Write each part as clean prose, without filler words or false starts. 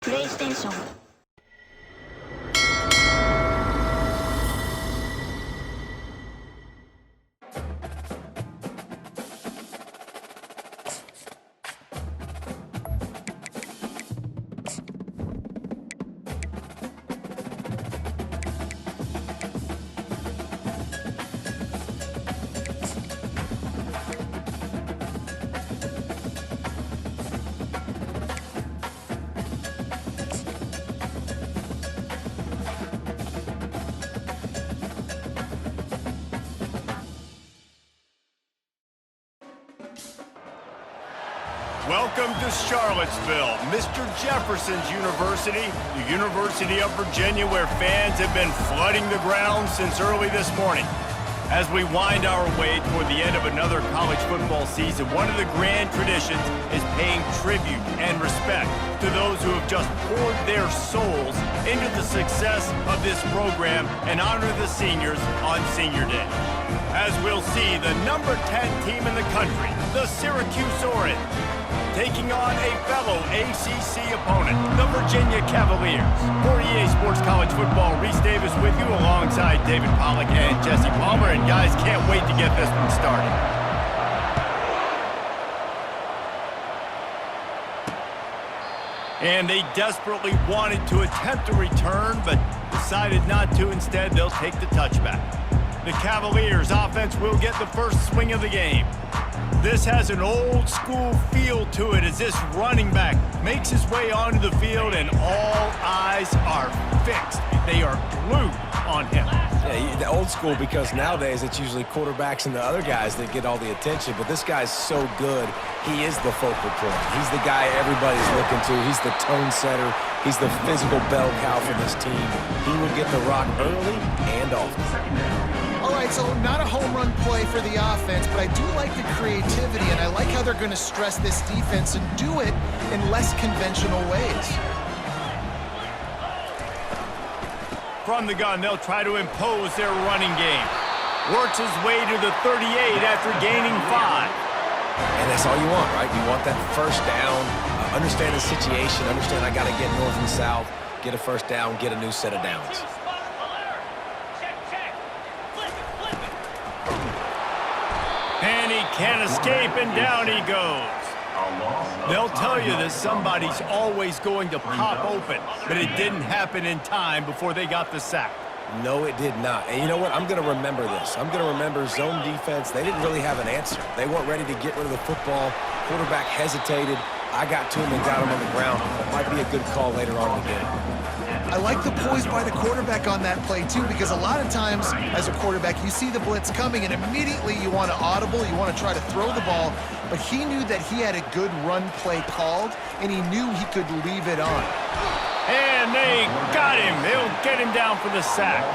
プレイステーション。Welcome to Charlottesville, Mr. Jefferson's University, the University of Virginia, where fans have been flooding the grounds since early this morning. As we wind our way toward the end of another college football season, one of the grand traditions is paying tribute and respect to those who have just poured their souls into the success of this program and honor the seniors on Senior Day. As we'll see, the number 10 team in the country, the Syracuse Orange, taking on a fellow ACC opponent, the Virginia Cavaliers. For EA Sports College Football, Reese Davis with you alongside David Pollack and Jesse Palmer. And guys, can't wait to get this one started. And they desperately wanted to attempt a return, but decided not to. Instead, they'll take the touchback. The Cavaliers offense will get the first swing of the game. This has an old-school feel to it as this running back makes his way onto the field and all eyes are fixed. They are glued on him. Yeah, the old school because nowadays it's usually quarterbacks and the other guys that get all the attention, but this guy's so good, he is the focal point. He's the guy everybody's looking to. He's the tone setter. He's the physical bell cow for this team. He will get the rock early and often. All right, so not a home run play for the offense, but I do like the creativity, and I like how they're going to stress this defense and do it in less conventional ways. From the gun, they'll try to impose their running game. Works his way to the 38 after gaining 5. And that's all you want, right? You want that first down, understand the situation, understand I got to get north and south, get a first down, get a new set of downs. And he can't escape, and down he goes. They'll tell you that somebody's always going to pop open, but it didn't happen in time before they got the sack. No, it did not. And you know what? I'm going to remember this. I'm going to remember zone defense. They didn't really have an answer. They weren't ready to get rid of the football. Quarterback hesitated. I got to him and got him on the ground. It might be a good call later on in the game. I like the poise by the quarterback on that play, too, because a lot of times as a quarterback, you see the blitz coming, and immediately you want to audible, you want to try to throw the ball, but he knew that he had a good run play called, and he knew he could leave it on. And they got him. They'll get him down for the sack.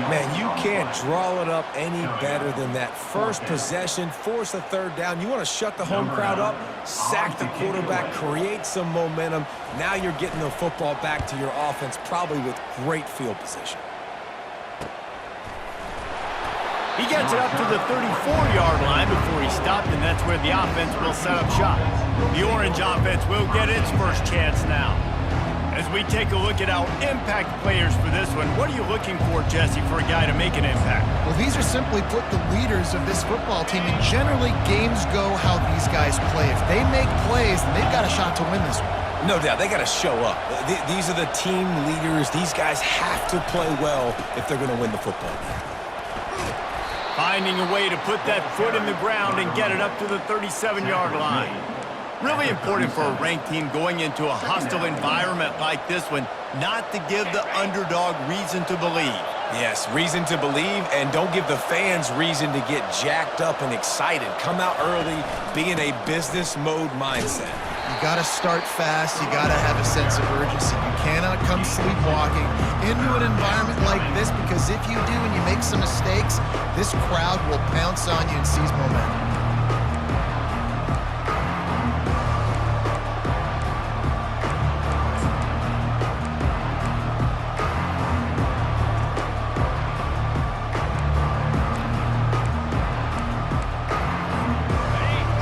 Man, you can't draw it up any better than that. First possession, force a third down. You want to shut the home crowd up, sack the quarterback, create some momentum. Now you're getting the football back to your offense, probably with great field position. He gets it up to the 34-yard line before he stopped, and that's where the offense will set up shop. The Orange offense will get its first chance now. As we take a look at our impact players for this one, what are you looking for, Jesse, for a guy to make an impact? Well, these are simply put the leaders of this football team, and generally games go how these guys play. If they make plays, then they've got a shot to win this one. No doubt, they got to show up. These are the team leaders. These guys have to play well if they're going to win the football game. Finding a way to put that foot in the ground and get it up to the 37-yard line. Really important for a ranked team going into a hostile environment like this one, not to give the underdog reason to believe. Yes, reason to believe, and don't give the fans reason to get jacked up and excited. Come out early, be in a business mode mindset. You got to start fast. You got to have a sense of urgency. You cannot come sleepwalking into an environment like this, because if you do and you make some mistakes, this crowd will pounce on you and seize momentum.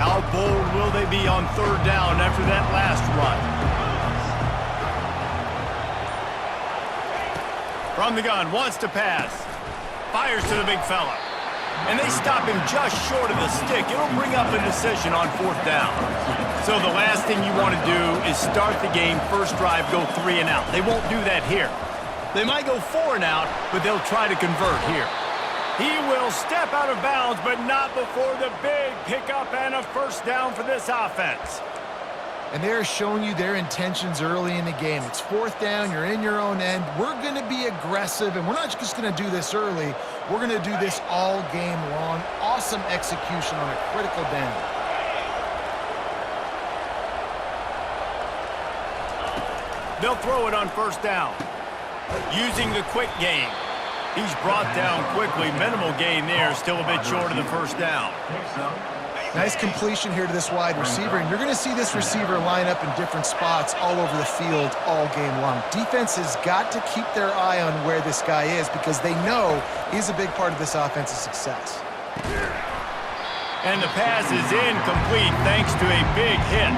How bold will they be on third down after that last run? From the gun, wants to pass. Fires to the big fella. And they stop him just short of the stick. It'll bring up a decision on 4th down. So the last thing you want to do is start the game, first drive, go 3 and out. They won't do that here. They might go 4 and out, but they'll try to convert here. He will step out of bounds, but not before the big pickup and a first down for this offense. And they're showing you their intentions early in the game. It's 4th down, you're in your own end. We're going to be aggressive, and we're not just going to do this early. We're going to do this all game long. Awesome execution on a critical down. They'll throw it on 1st down. Using the quick game. He's brought down quickly. Minimal gain there, still a bit short of the 1st down. Nice completion here to this wide receiver, and you're going to see this receiver line up in different spots all over the field all game long. Defense has got to keep their eye on where this guy is because they know he's a big part of this offense's success. And the pass is incomplete thanks to a big hit.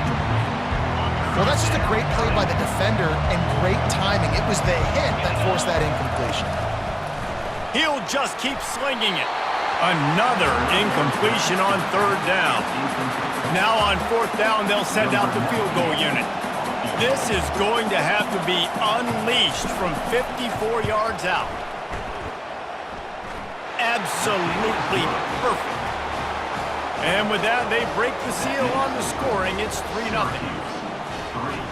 Well, that's just a great play by the defender and great timing. It was the hit that forced that incompletion. He'll just keep slinging it. Another incompletion on 3rd down. Now on 4th down, they'll send out the field goal unit. This is going to have to be unleashed from 54 yards out. Absolutely perfect. And with that, they break the seal on the scoring. It's 3-0.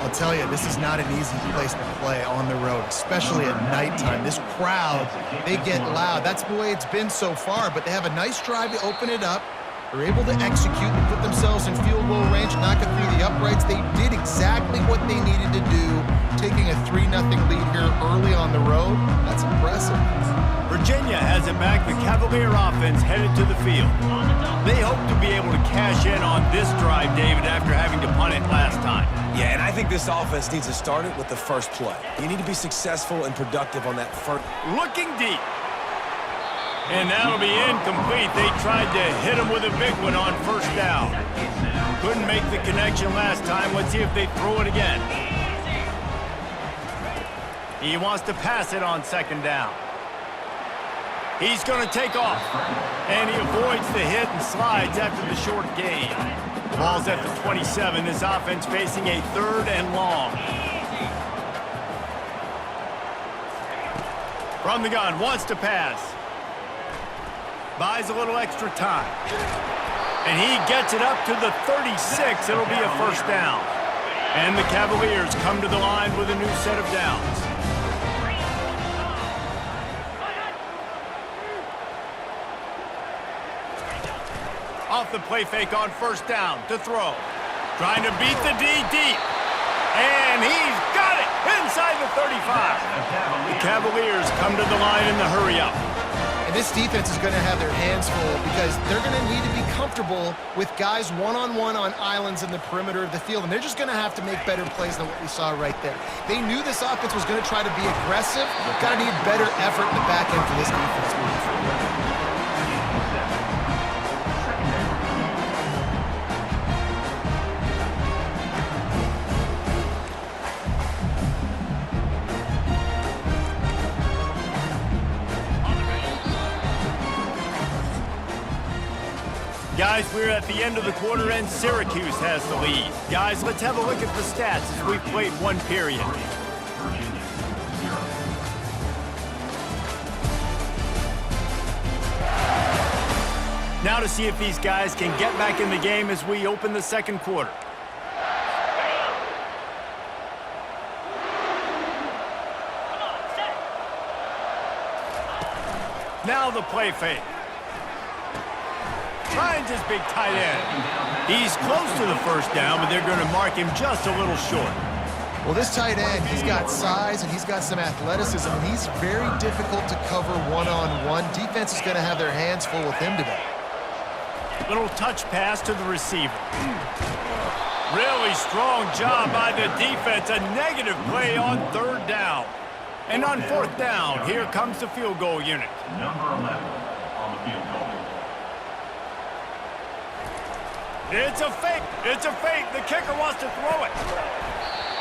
I'll tell you, this is not an easy place to play on the road, especially at nighttime. This crowd, they get loud. That's the way it's been so far, but they have a nice drive to open it up. They're able to execute and put themselves in field goal range, knock it through the uprights. They did exactly what they needed to do, taking a 3-0 lead here early on the road. That's impressive. Virginia has it back. The Cavalier offense headed to the field. They hope to be able to cash in on this drive, David, after having to punt it last time. Yeah, and I think this offense needs to start it with the first play. You need to be successful and productive on that first. Looking deep. And that'll be incomplete. They tried to hit him with a big one on 1st down. Couldn't make the connection last time. Let's see if they throw it again. He wants to pass it on 2nd down. He's going to take off. And he avoids the hit and slides after the short gain. Ball's at the 27. This offense facing a 3rd and long. From the gun, wants to pass. Buys a little extra time. And he gets it up to the 36. It'll be a 1st down. And the Cavaliers come to the line with a new set of downs. Off the play fake on 1st down to throw. Trying to beat the D deep. And he's got it inside the 35. The Cavaliers come to the line in the hurry up. And this defense is going to have their hands full because they're going to need to be comfortable with guys one-on-one on islands in the perimeter of the field. And they're just going to have to make better plays than what we saw right there. They knew this offense was going to try to be aggressive. Got to need better effort in the back end for this defense moving forward. Guys, we're at the end of the quarter, and Syracuse has the lead. Guys, let's have a look at the stats as we've played one period. Now to see if these guys can get back in the game as we open the 2nd quarter. Now the play fake. Finds his big tight end. He's close to the 1st down, but they're going to mark him just a little short. Well, this tight end, he's got size and he's got some athleticism, and he's very difficult to cover one-on-one. Defense is going to have their hands full with him today. Little touch pass to the receiver. Really strong job by the defense. A negative play on 3rd down. And on 4th down, here comes the field goal unit. Number 11 on the field goal. It's a fake. It's a fake. The kicker wants to throw it.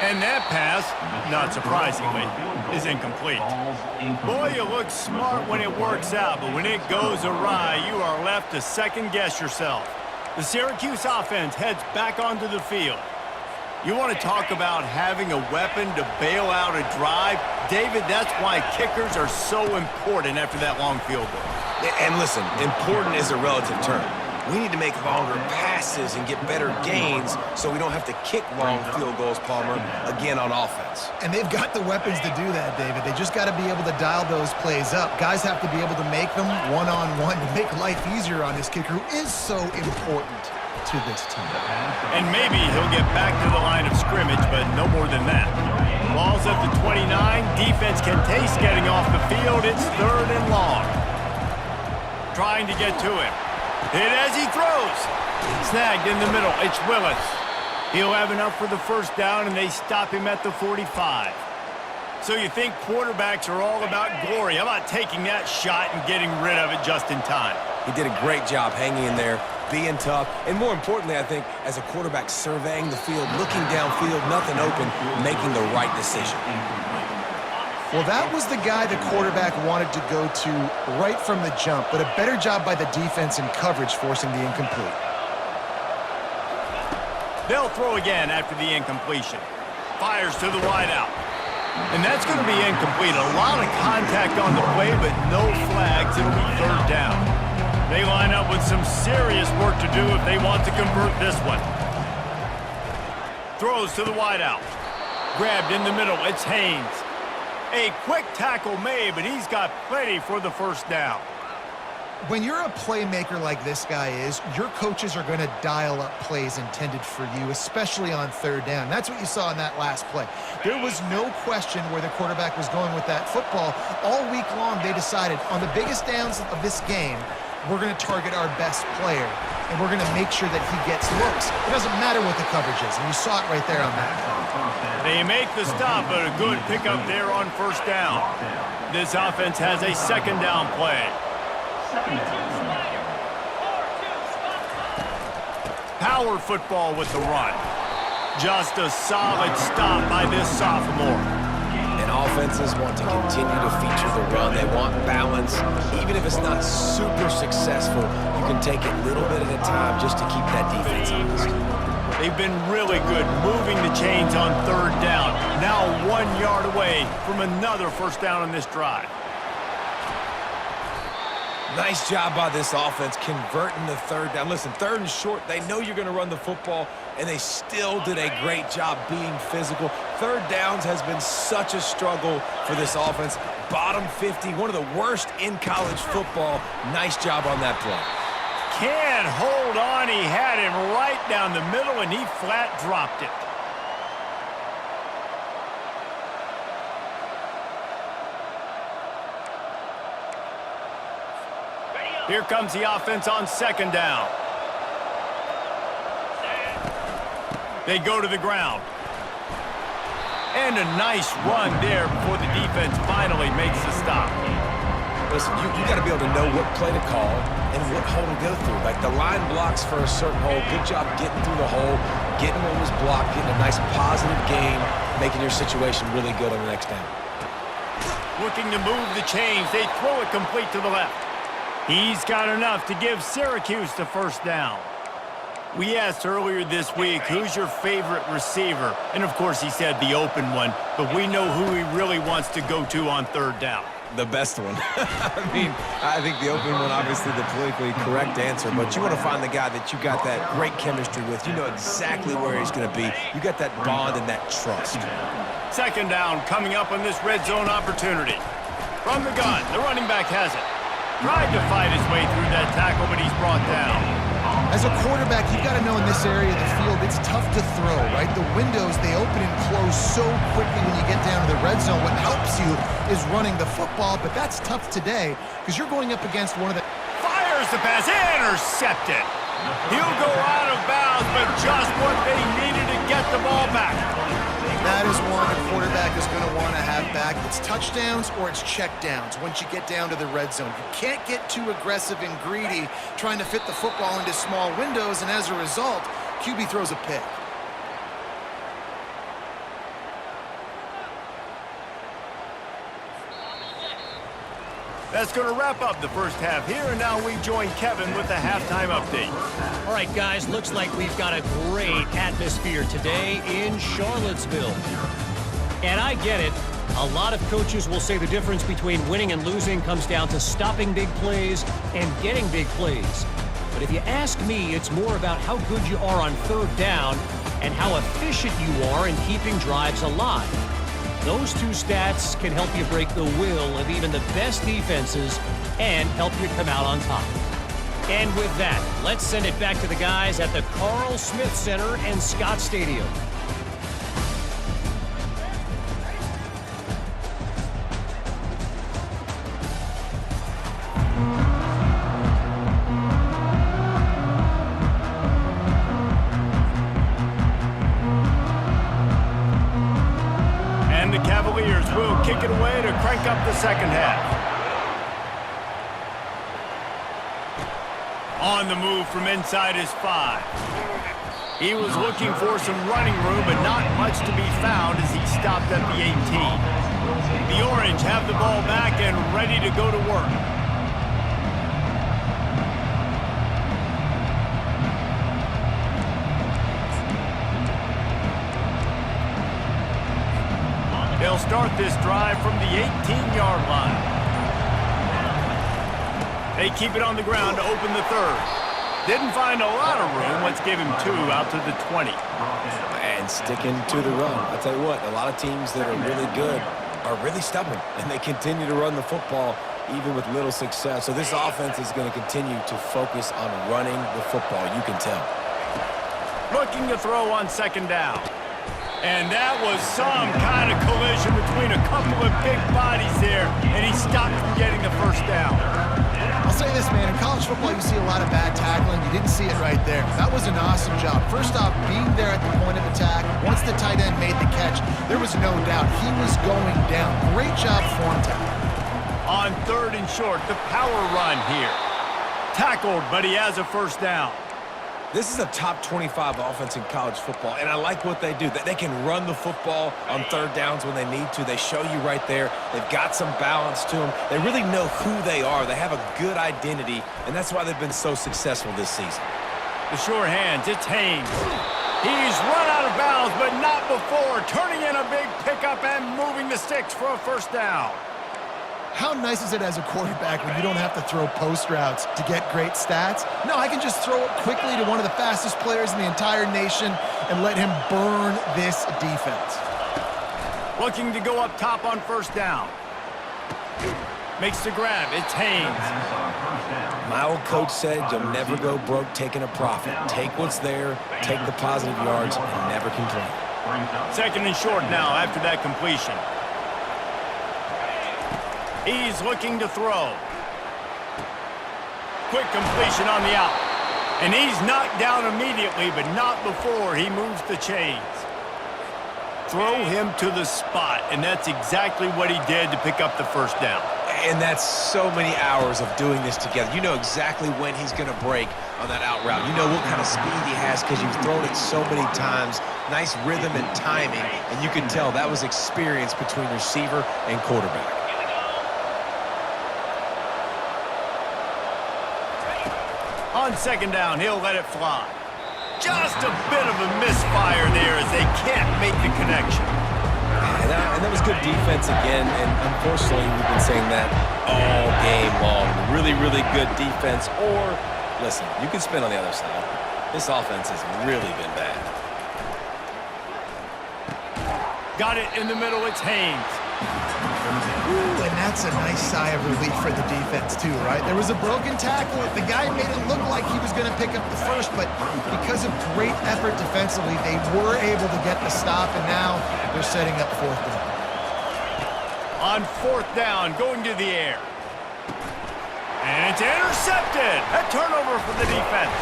And that pass, not surprisingly, is incomplete. Boy, you look smart when it works out, but when it goes awry, you are left to second-guess yourself. The Syracuse offense heads back onto the field. You want to talk about having a weapon to bail out a drive? David, that's why kickers are so important after that long field goal. And listen, important is a relative term. We need to make longer passes and get better gains so we don't have to kick long field goals, Palmer, again on offense. And they've got the weapons to do that, David. They just got to be able to dial those plays up. Guys have to be able to make them one-on-one to make life easier on this kicker who is so important to this team. And maybe he'll get back to the line of scrimmage, but no more than that. Ball's at the 29. Defense can taste getting off the field. It's 3rd and long. Trying to get to him. Hit as he throws. Snagged in the middle. It's Willis. He'll have enough for the first down, and they stop him at the 45. So you think quarterbacks are all about glory. How about taking that shot and getting rid of it just in time? He did a great job hanging in there, being tough, and more importantly, I think, as a quarterback surveying the field, looking downfield, nothing open, making the right decision. Well, that was the guy the quarterback wanted to go to right from the jump, but a better job by the defense in coverage forcing the incomplete. They'll throw again after the incompletion. Fires to the wideout. And that's going to be incomplete. A lot of contact on the play, but no flags. It'll be 3rd down. They line up with some serious work to do if they want to convert this one. Throws to the wideout. Grabbed in the middle. It's Haynes. A quick tackle made, but he's got plenty for the first down. When you're a playmaker like this guy is, your coaches are going to dial up plays intended for you, especially on 3rd down. That's what you saw in that last play. There was no question where the quarterback was going with that football. All week long, they decided on the biggest downs of this game, we're going to target our best player, and we're going to make sure that he gets looks. It doesn't matter what the coverage is, and you saw it right there on that. They make the stop, but a good pickup there on 1st down. This offense has a 2nd down play. Power football with the run. Just a solid stop by this sophomore. And offenses want to continue to feature the run. They want balance. Even if it's not super successful, you can take it little bit at a time just to keep that defense honest. They've been really good moving the chains on 3rd down. Now 1 yard away from another first down on this drive. Nice job by this offense converting the 3rd down. Listen, 3rd and short, they know you're going to run the football, and they still did a great job being physical. 3rd downs has been such a struggle for this offense. Bottom 50, one of the worst in college football. Nice job on that play. Can't hold on. He had him right down the middle, and he flat dropped it. Here comes the offense on 2nd down. They go to the ground. And a nice run there before the defense finally makes the stop. Listen, you got to be able to know what play to call and what hole to go through. Like the line blocks for a certain hole. Good job getting through the hole, getting what was blocked, getting a nice positive gain, making your situation really good on the next down. Looking to move the chains. They throw it complete to the left. He's got enough to give Syracuse the first down. We asked earlier this week, who's your favorite receiver? And, of course, he said the open one, but we know who he really wants to go to on 3rd down. The best one. I mean, I think the open one, obviously the politically correct answer, but you want to find the guy that you got that great chemistry with. You know exactly where he's going to be. You got that bond and that trust. 2nd down coming up on this red zone opportunity. From the gun, the running back has it. Tried to fight his way through that tackle, but he's brought down. As a quarterback, you've got to know in this area of the field, it's tough to throw, right? The windows, they open and close so quickly when you get down to the red zone. What helps you is running the football, but that's tough today because you're going up against one of the... Fires the pass, intercepted. He'll go out of bounds, but just what they needed to get the ball back. That is one the quarterback is going to want to have back. It's touchdowns or it's checkdowns once you get down to the red zone. You can't get too aggressive and greedy trying to fit the football into small windows, and as a result, QB throws a pick. That's going to wrap up the first half here, and now we join Kevin with the halftime update. All right, guys, looks like we've got a great atmosphere today in Charlottesville. And I get it. A lot of coaches will say the difference between winning and losing comes down to stopping big plays and getting big plays. But if you ask me, it's more about how good you are on third down and how efficient you are in keeping drives alive. Those two stats can help you break the will of even the best defenses and help you come out on top. And with that, let's send it back to the guys at the Carl Smith Center and Scott Stadium. And the Cavaliers will kick it away to crank up the second half. On the move from inside his 5. He was looking for some running room, but not much to be found as he stopped at the 18. The Orange have the ball back and ready to go to work. They'll start this drive from the 18-yard line. They keep it on the ground to open the third. Didn't find a lot of room. Let's give him 2 out to the 20. And sticking to the run. I'll tell you what, a lot of teams that are really good are really stubborn, and they continue to run the football even with little success. So this offense is going to continue to focus on running the football, you can tell. Looking to throw on second down. And that was some kind of collision between a couple of big bodies there, and he stopped from getting the first down. I'll say this, man. In college football, you see a lot of bad tackling. You didn't see it right there. That was an awesome job. First off, being there at the point of attack. Once the tight end made the catch, there was no doubt he was going down. Great job form tackle. On third and short, the power run here. Tackled, but he has a first down. This is a top 25 offense in college football, and I like what they do. They can run the football on third downs when they need to. They show you right there. They've got some balance to them. They really know who they are. They have a good identity, and that's why they've been so successful this season. The sure hands, it's Haynes. He's run out of bounds, but not before. Turning in a big pickup and moving the sticks for a first down. How nice is it as a quarterback when you don't have to throw post routes to get great stats? No, I can just throw it quickly to one of the fastest players in the entire nation and let him burn this defense. Looking to go up top on first down. Makes the grab. It's Haynes. My old coach said you'll never go broke taking a profit. Take what's there, take the positive yards, and never complain. Second and short now after that completion. He's looking to throw. Quick completion on the out. And he's knocked down immediately, but not before he moves the chains. Throw him to the spot, and that's exactly what he did to pick up the first down. And that's so many hours of doing this together. You know exactly when he's going to break on that out route. You know what kind of speed he has because you've thrown it so many times. Nice rhythm and timing, and you can tell that was experience between receiver and quarterback. On second down, he'll let it fly. Just a bit of a misfire there as they can't make the connection. And that was good defense again, and unfortunately we've been saying that all game long. Really, really good defense, or, listen, you can spin on the other side. This offense has really been bad. Got it in the middle, it's Haynes. Ooh, and that's a nice sigh of relief for the defense too, right? There was a broken tackle. The guy made it look like he was going to pick up the first, but because of great effort defensively, they were able to get the stop, and now they're setting up fourth down. On fourth down, going to the air. And it's intercepted. A turnover for the defense.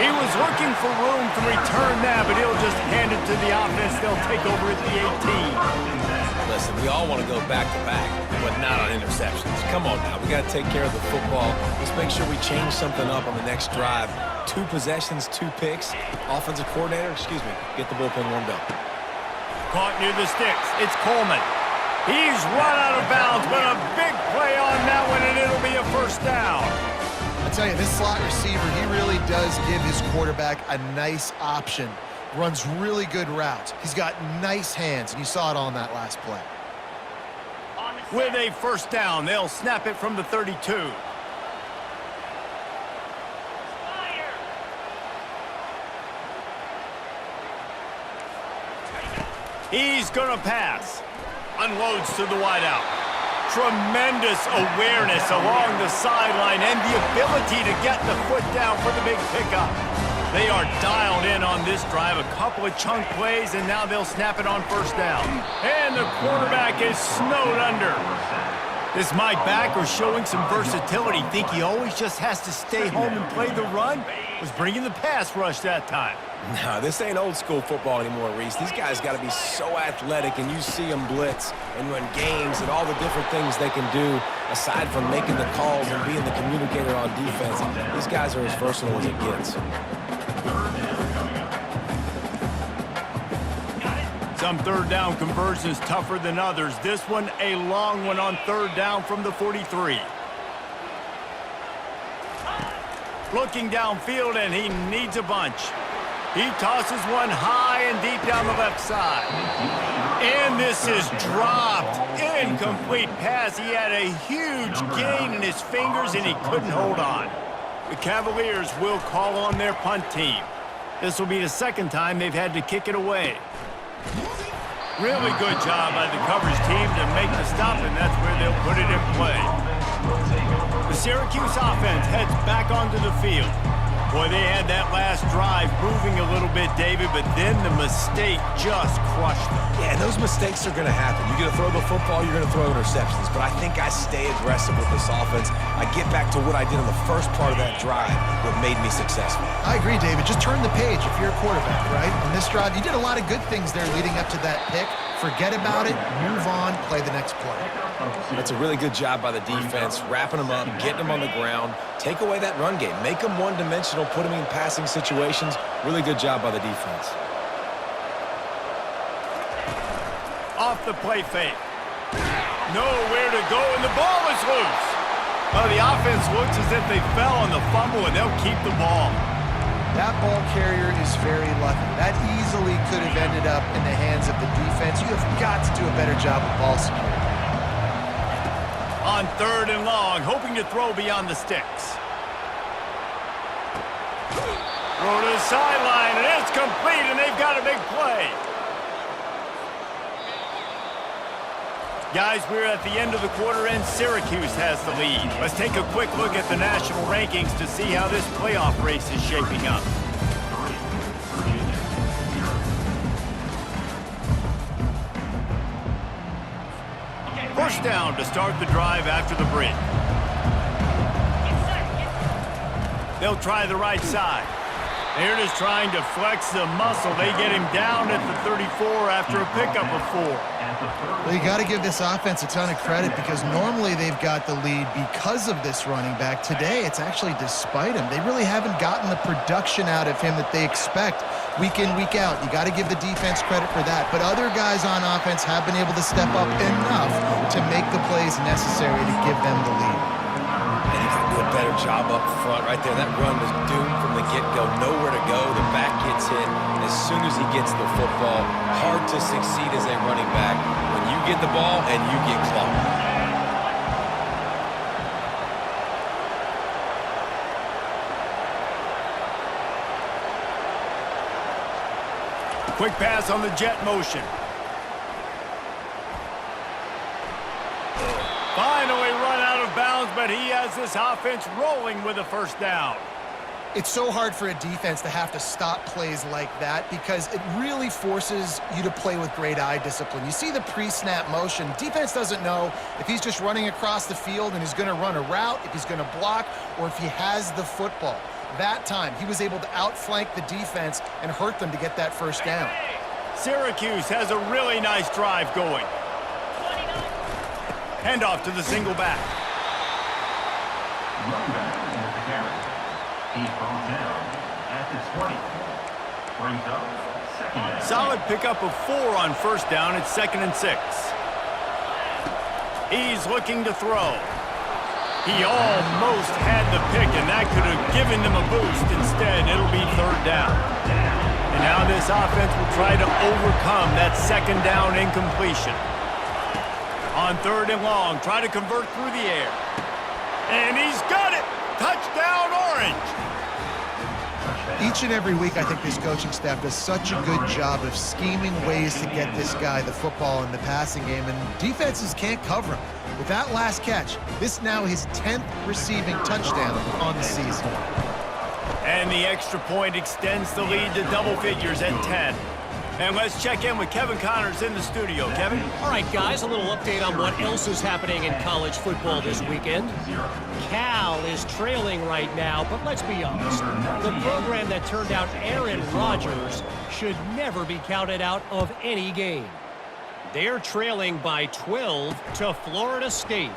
He was looking for room to return that, but he'll just hand it to the offense. They'll take over at the 18. Listen, we all want to go back-to-back, but not on interceptions. Come on now. We got to take care of the football. Let's make sure we change something up on the next drive. 2 possessions, 2 picks. Offensive coordinator, get the bullpen warmed up. Caught near the sticks. It's Coleman. He's run out of bounds, but a big play on that one, and it'll be a first down. I tell you, this slot receiver, he really does give his quarterback a nice option. Runs really good routes. He's got nice hands, and you saw it on that last play. With a first down, they'll snap it from the 32. He's going to pass. Unloads to the wideout. Tremendous awareness along the sideline and the ability to get the foot down for the big pickup. They are dialed in on this drive. A couple of chunk plays, and now they'll snap it on first down. And the quarterback is snowed under. Is my backer showing some versatility? Think he always just has to stay home and play the run? Was bringing the pass rush that time. No, this ain't old school football anymore, Reese. These guys got to be so athletic, and you see them blitz and run games and all the different things they can do aside from making the calls and being the communicator on defense. These guys are as versatile as it gets. Some third down conversions tougher than others. This one a long one on third down from the 43. Looking downfield, and he needs a bunch. He tosses one high and deep down the left side. And this is dropped. Incomplete pass. He had a huge gain in his fingers, and he couldn't hold on. The Cavaliers will call on their punt team. This will be the second time they've had to kick it away. Really good job by the coverage team to make the stop, and that's where they'll put it in play. The Syracuse offense heads back onto the field. Boy, they had that last drive moving a little bit, David, but then the mistake just crushed them. Yeah, and those mistakes are going to happen. You're going to throw the football, you're going to throw interceptions. But I think I stay aggressive with this offense. I get back to what I did in the first part of that drive, what made me successful. I agree, David. Just turn the page if you're a quarterback, right? On this drive, you did a lot of good things there leading up to that pick. Forget about it, move on, play the next play. That's a really good job by the defense, wrapping them up, getting them on the ground. Take away that run game. Make them one-dimensional, put them in passing situations. Really good job by the defense. Off the play fake. Nowhere to go, and the ball is loose. Well, the offense looks as if they fell on the fumble, and they'll keep the ball. That ball carrier is very lucky. That easily could have ended up in the hands of the defense. You have got to do a better job with ball security. On third and long, hoping to throw beyond the sticks. Throw to the sideline, and it's complete, and they've got a big play. Guys, we're at the end of the quarter, and Syracuse has the lead. Let's take a quick look at the national rankings to see how this playoff race is shaping up. First down to start the drive after the break. They'll try the right side. They're just trying to flex the muscle. They get him down at the 34 after a pickup of 4. Well, you got to give this offense a ton of credit because normally they've got the lead because of this running back. Today, it's actually despite him. They really haven't gotten the production out of him that they expect week in, week out. You got to give the defense credit for that. But other guys on offense have been able to step up enough to make the plays necessary to give them the lead. And he can do a better job up front right there. That run was doomed from the get-go. Nowhere to go. The back gets hit as soon as he gets the football. Hard to succeed as a running back when you get the ball and you get clocked. Quick pass on the jet motion. Finally run out of bounds, but he has this offense rolling with a first down. It's so hard for a defense to have to stop plays like that because it really forces you to play with great eye discipline. You see the pre-snap motion. Defense doesn't know if he's just running across the field and he's going to run a route, if he's going to block, or if he has the football. That time, he was able to outflank the defense and hurt them to get that first down. Syracuse has a really nice drive going. Handoff to the single back. Running back at the carry. He's brought down at the 20. Brings up second down. Solid pickup of 4 on first down. It's 2nd and 6. He's looking to throw. He almost had the pick, and that could have given them a boost. Instead, it'll be third down. And now this offense will try to overcome that second down incompletion. On third and long, try to convert through the air. And he's got it! Touchdown, Orange! Each and every week, I think this coaching staff does such a good job of scheming ways to get this guy the football in the passing game, and defenses can't cover him. With that last catch, this now his 10th receiving touchdown on the season. And the extra point extends the lead to double figures at 10. And let's check in with Kevin Connors in the studio. Kevin? All right, guys, a little update on what else is happening in college football this weekend. Cal is trailing right now, but let's be honest. The program that turned out Aaron Rodgers should never be counted out of any game. They're trailing by 12 to Florida State.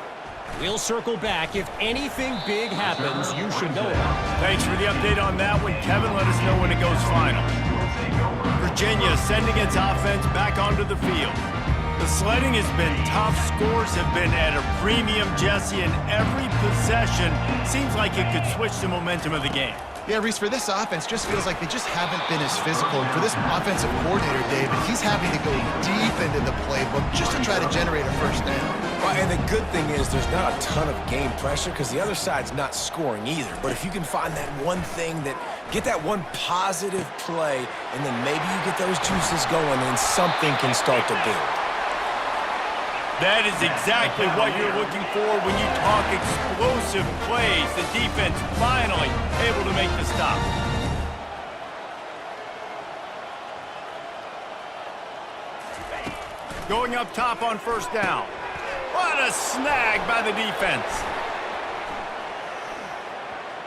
We'll circle back. If anything big happens, you should know about it. Thanks for the update on that one, Kevin. Let us know when it goes final. Virginia sending its offense back onto the field. The sledding has been tough. Scores have been at a premium, Jesse, and every possession seems like it could switch the momentum of the game. Yeah, Reese, for this offense, just feels like they just haven't been as physical. And for this offensive coordinator, David, he's having to go deep into the playbook just to try to generate a first down. Well, and the good thing is there's not a ton of game pressure because the other side's not scoring either. But if you can find that one thing get that one positive play, and then maybe you get those juices going and something can start to build. That is exactly what you're looking for when you talk explosive plays. The defense finally able to make the stop. Going up top on first down. What a snag by the defense.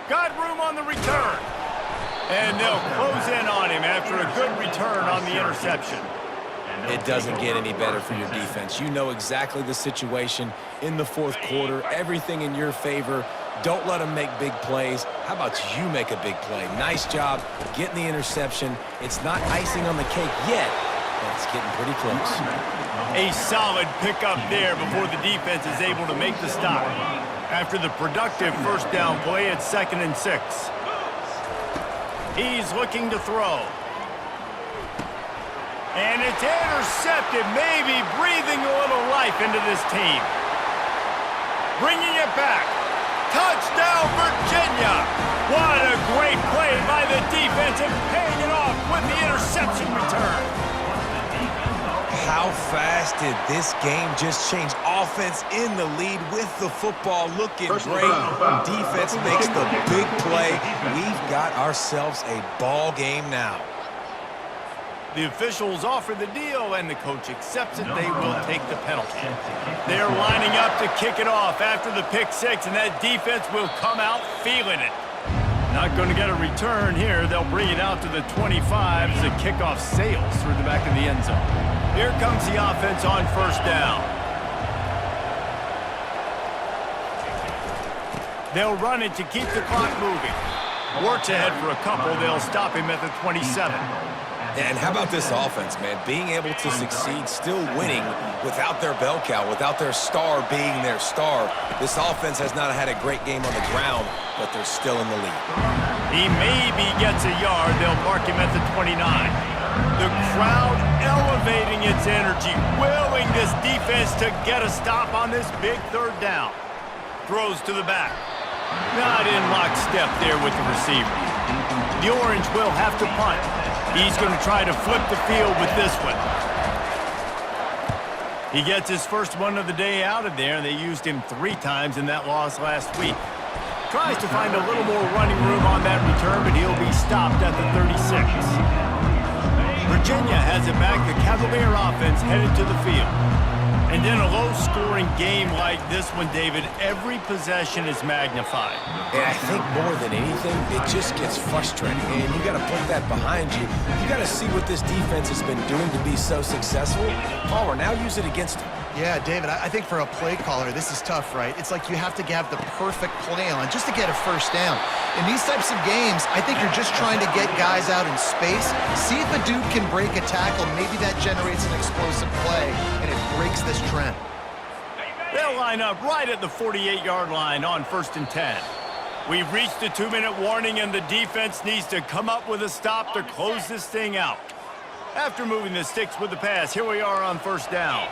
Got room on the return. And they'll close in on him after a good return on the interception. It doesn't get any better for your defense. You know exactly the situation in the fourth quarter, everything in your favor. Don't let them make big plays. How about you make a big play? Nice job getting the interception. It's not icing on the cake yet, but it's getting pretty close. A solid pickup there before the defense is able to make the stop. After the productive first down play at 2nd and 6. He's looking to throw. And it's intercepted, maybe breathing a little life into this team. Bringing it back. Touchdown, Virginia! What a great play by the defense and paying it off with the interception return. How fast did this game just change? Offense in the lead with the football looking great. Defense makes the big play. We've got ourselves a ball game now. The officials offer the deal, and the coach accepts it. They will take the penalty. They're lining up to kick it off after the pick six, and that defense will come out feeling it. Not going to get a return here. They'll bring it out to the 25 as the kickoff sails through the back of the end zone. Here comes the offense on first down. They'll run it to keep the clock moving. Works ahead for a couple. They'll stop him at the 27. And how about this offense, man? Being able to succeed, still winning without their bell cow, without their star being their star. This offense has not had a great game on the ground, but they're still in the lead. He maybe gets a yard. They'll mark him at the 29. The crowd elevating its energy, willing this defense to get a stop on this big third down. Throws to the back. Not in lockstep there with the receiver. The Orange will have to punt. He's going to try to flip the field with this one. He gets his first one of the day out of there. They used him 3 times in that loss last week. Tries to find a little more running room on that return, but he'll be stopped at the 36. Virginia has it back. The Cavalier offense headed to the field. And in a low-scoring game like this one, David, every possession is magnified. And I think more than anything, it just gets frustrating. And you got to put that behind you. You got to see what this defense has been doing to be so successful. Palmer, now use it against them. Yeah, David, I think for a play caller, this is tough, right? It's like you have to have the perfect play on just to get a first down. In these types of games, I think you're just trying to get guys out in space, see if a dude can break a tackle. Maybe that generates an explosive play, and it breaks this trend. They'll line up right at the 48-yard line on 1st and 10. We've reached the 2-minute warning, and the defense needs to come up with a stop to close this thing out. After moving the sticks with the pass, here we are on 1st down.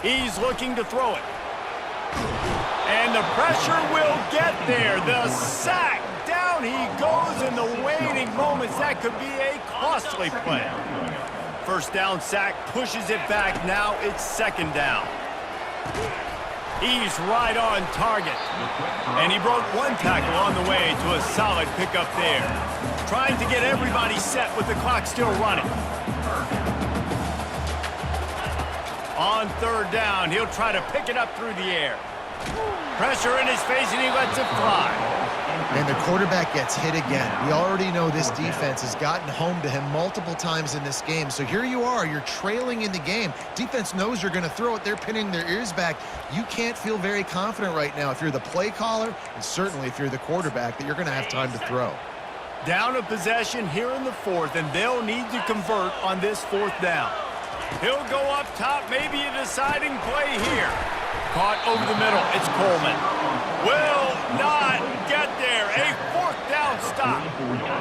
He's looking to throw it. And the pressure will get there. The sack. Down he goes in the waning moments. That could be a costly play. 1st down sack pushes it back. Now it's 2nd down. He's right on target. And he broke one tackle on the way to a solid pickup there. Trying to get everybody set with the clock still running. On 3rd down, he'll try to pick it up through the air. Pressure in his face, and he lets it fly. And the quarterback gets hit again. We already know this defense has gotten home to him multiple times in this game. So here you are, you're trailing in the game. Defense knows you're going to throw it. They're pinning their ears back. You can't feel very confident right now if you're the play caller, and certainly if you're the quarterback, that you're going to have time to throw. Down a possession here in the 4th, and they'll need to convert on this 4th down. He'll go up top, maybe a deciding play here. Caught over the middle, it's Coleman. Will not get there. A 4th down stop.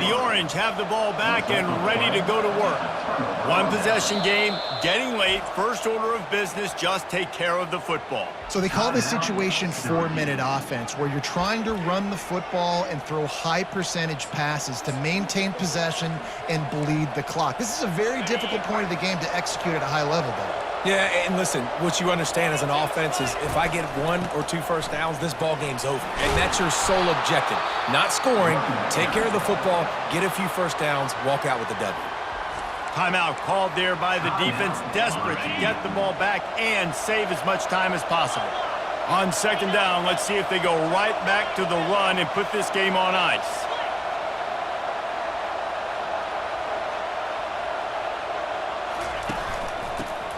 The Orange have the ball back and ready to go to work. One possession game, getting late, first order of business, just take care of the football. So they call this situation 4-minute offense, where you're trying to run the football and throw high percentage passes to maintain possession and bleed the clock. This is a very difficult point of the game to execute at a high level, though. Yeah, and listen, what you understand as an offense is if I get 1 or 2 first downs, this ball game's over. And that's your sole objective. Not scoring, take care of the football, get a few first downs, walk out with the W. Timeout called there by the defense, desperate to get the ball back and save as much time as possible. On 2nd down, let's see if they go right back to the run and put this game on ice.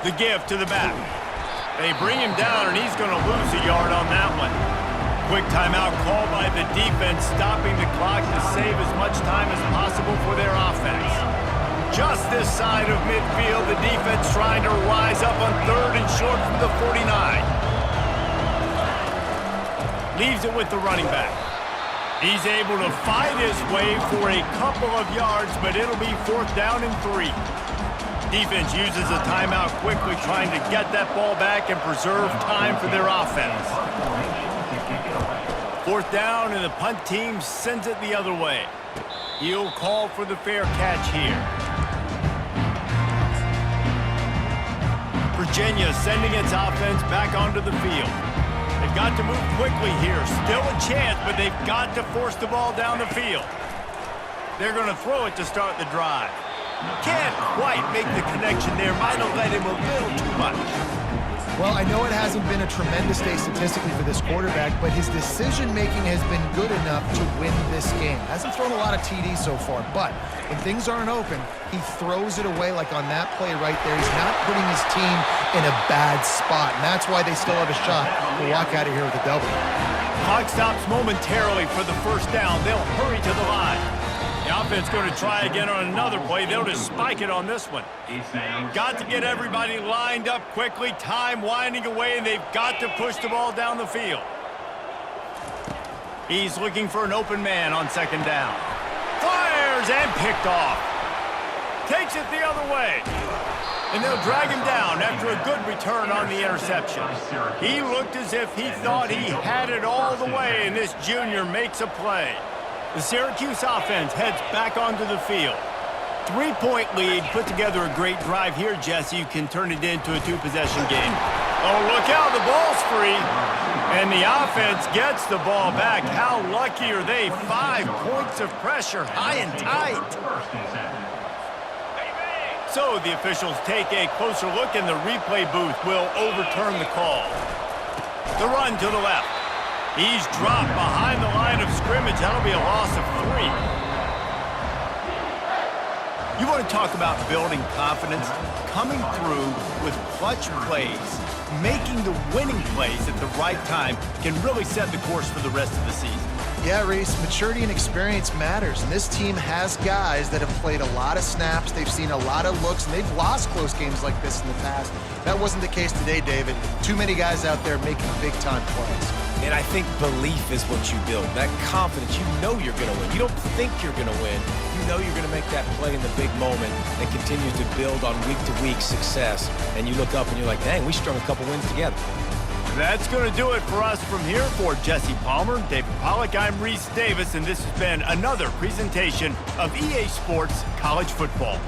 The give to the back. They bring him down, and he's going to lose a yard on that one. Quick timeout called by the defense, stopping the clock to save as much time as possible for their offense. Just this side of midfield, the defense trying to rise up on 3rd and short from the 49. Leaves it with the running back. He's able to fight his way for a couple of yards, but it'll be 4th down and 3. Defense uses a timeout quickly, trying to get that ball back and preserve time for their offense. 4th down, and the punt team sends it the other way. He'll call for the fair catch here. Virginia sending its offense back onto the field. They've got to move quickly here. Still a chance, but they've got to force the ball down the field. They're going to throw it to start the drive. Can't quite make the connection there. Might have led him a little too much. Well, I know it hasn't been a tremendous day statistically for this quarterback, but his decision-making has been good enough to win this game. Hasn't thrown a lot of TDs so far, but when things aren't open, he throws it away like on that play right there. He's not putting his team in a bad spot, and that's why they still have a shot to walk out of here with a W. Clock stops momentarily for the 1st down. They'll hurry to the line. The offense going to try again on another play. They'll just spike it on this one. Got to get everybody lined up quickly. Time winding away, and they've got to push the ball down the field. He's looking for an open man on 2nd down. Fires and picked off. Takes it the other way. And they'll drag him down after a good return on the interception. He looked as if he thought he had it all the way, and this junior makes a play. The Syracuse offense heads back onto the field. 3-point lead, put together a great drive here, Jesse. You can turn it into a 2-possession game. Oh, look out, the ball's free. And the offense gets the ball back. How lucky are they? 5 points of pressure, high and tight. So the officials take a closer look, and the replay booth will overturn the call. The run to the left. He's dropped behind the line of scrimmage. That'll be a loss of 3. You want to talk about building confidence? Coming through with clutch plays, making the winning plays at the right time can really set the course for the rest of the season. Yeah, Reese, maturity and experience matters, and this team has guys that have played a lot of snaps, they've seen a lot of looks, and they've lost close games like this in the past. That wasn't the case today, David. Too many guys out there making big-time plays. And I think belief is what you build, that confidence. You know you're going to win. You don't think you're going to win. You know you're going to make that play in the big moment that continues to build on week-to-week success. And you look up and you're like, dang, we strung a couple wins together. That's going to do it for us from here. For Jesse Palmer, David Pollack, I'm Reese Davis, and this has been another presentation of EA Sports College Football.